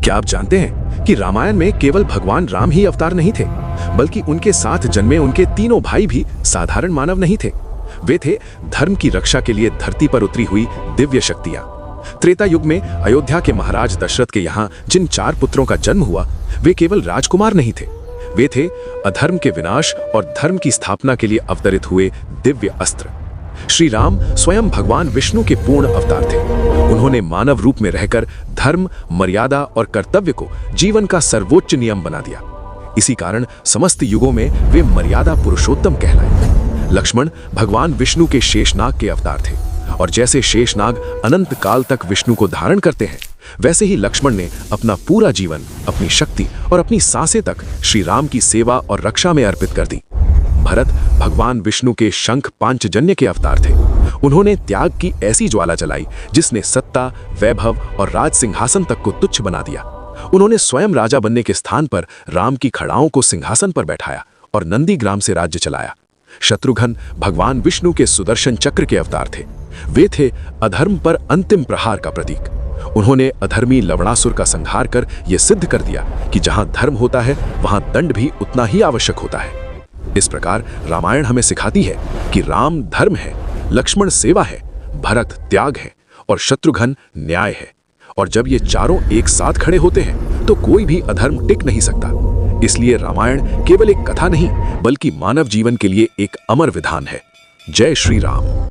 क्या आप जानते हैं कि रामायण में केवल भगवान राम ही अवतार नहीं थे, बल्कि उनके साथ जन्मे उनके तीनों भाई भी साधारण मानव नहीं थे। वे थे धर्म की रक्षा के लिए धरती पर उतरी हुई दिव्य शक्तियां। त्रेता युग में अयोध्या के महाराज दशरथ के यहाँ जिन 4 पुत्रों का जन्म हुआ, वे केवल राजकुमार नहीं थे, वे थे अधर्म के विनाश और धर्म की स्थापना के लिए अवतरित हुए दिव्य अस्त्र। श्री राम स्वयं भगवान विष्णु के पूर्ण अवतार थे। उन्होंने मानव रूप में रहकर धर्म, मर्यादा और कर्तव्य को जीवन का सर्वोच्च नियम बना दिया। इसी कारण समस्त युगों में वे मर्यादा पुरुषोत्तम कहलाए। लक्ष्मण भगवान विष्णु के शेषनाग के अवतार थे, और जैसे शेषनाग अनंत काल तक विष्णु को धारण करते हैं, वैसे ही लक्ष्मण ने अपना पूरा जीवन, अपनी शक्ति और अपनी सांसें तक श्री राम की सेवा और रक्षा में अर्पित कर दी। भरत भगवान विष्णु के शंख पांचजन्य के अवतार थे। उन्होंने त्याग की ऐसी ज्वाला जलाई जिसने सत्ता, वैभव और राज सिंहासन तक को तुच्छ बना दिया। उन्होंने स्वयं राजा बनने के स्थान पर राम की खड़ाओं को सिंहासन पर बैठाया और नंदीग्राम से राज्य चलाया। शत्रुघ्न भगवान विष्णु के सुदर्शन चक्र के अवतार थे। वे थे अधर्म पर अंतिम प्रहार का प्रतीक। उन्होंने अधर्मी लवणासुर का संहार कर यह सिद्ध कर दिया कि जहां धर्म होता है, वहां दंड भी उतना ही आवश्यक होता है। इस प्रकार रामायण हमें सिखाती है कि राम धर्म है, लक्ष्मण सेवा है, भरत त्याग है और शत्रुघ्न न्याय है। और जब ये चारों एक साथ खड़े होते हैं तो कोई भी अधर्म टिक नहीं सकता। इसलिए रामायण केवल एक कथा नहीं, बल्कि मानव जीवन के लिए एक अमर विधान है। जय श्री राम।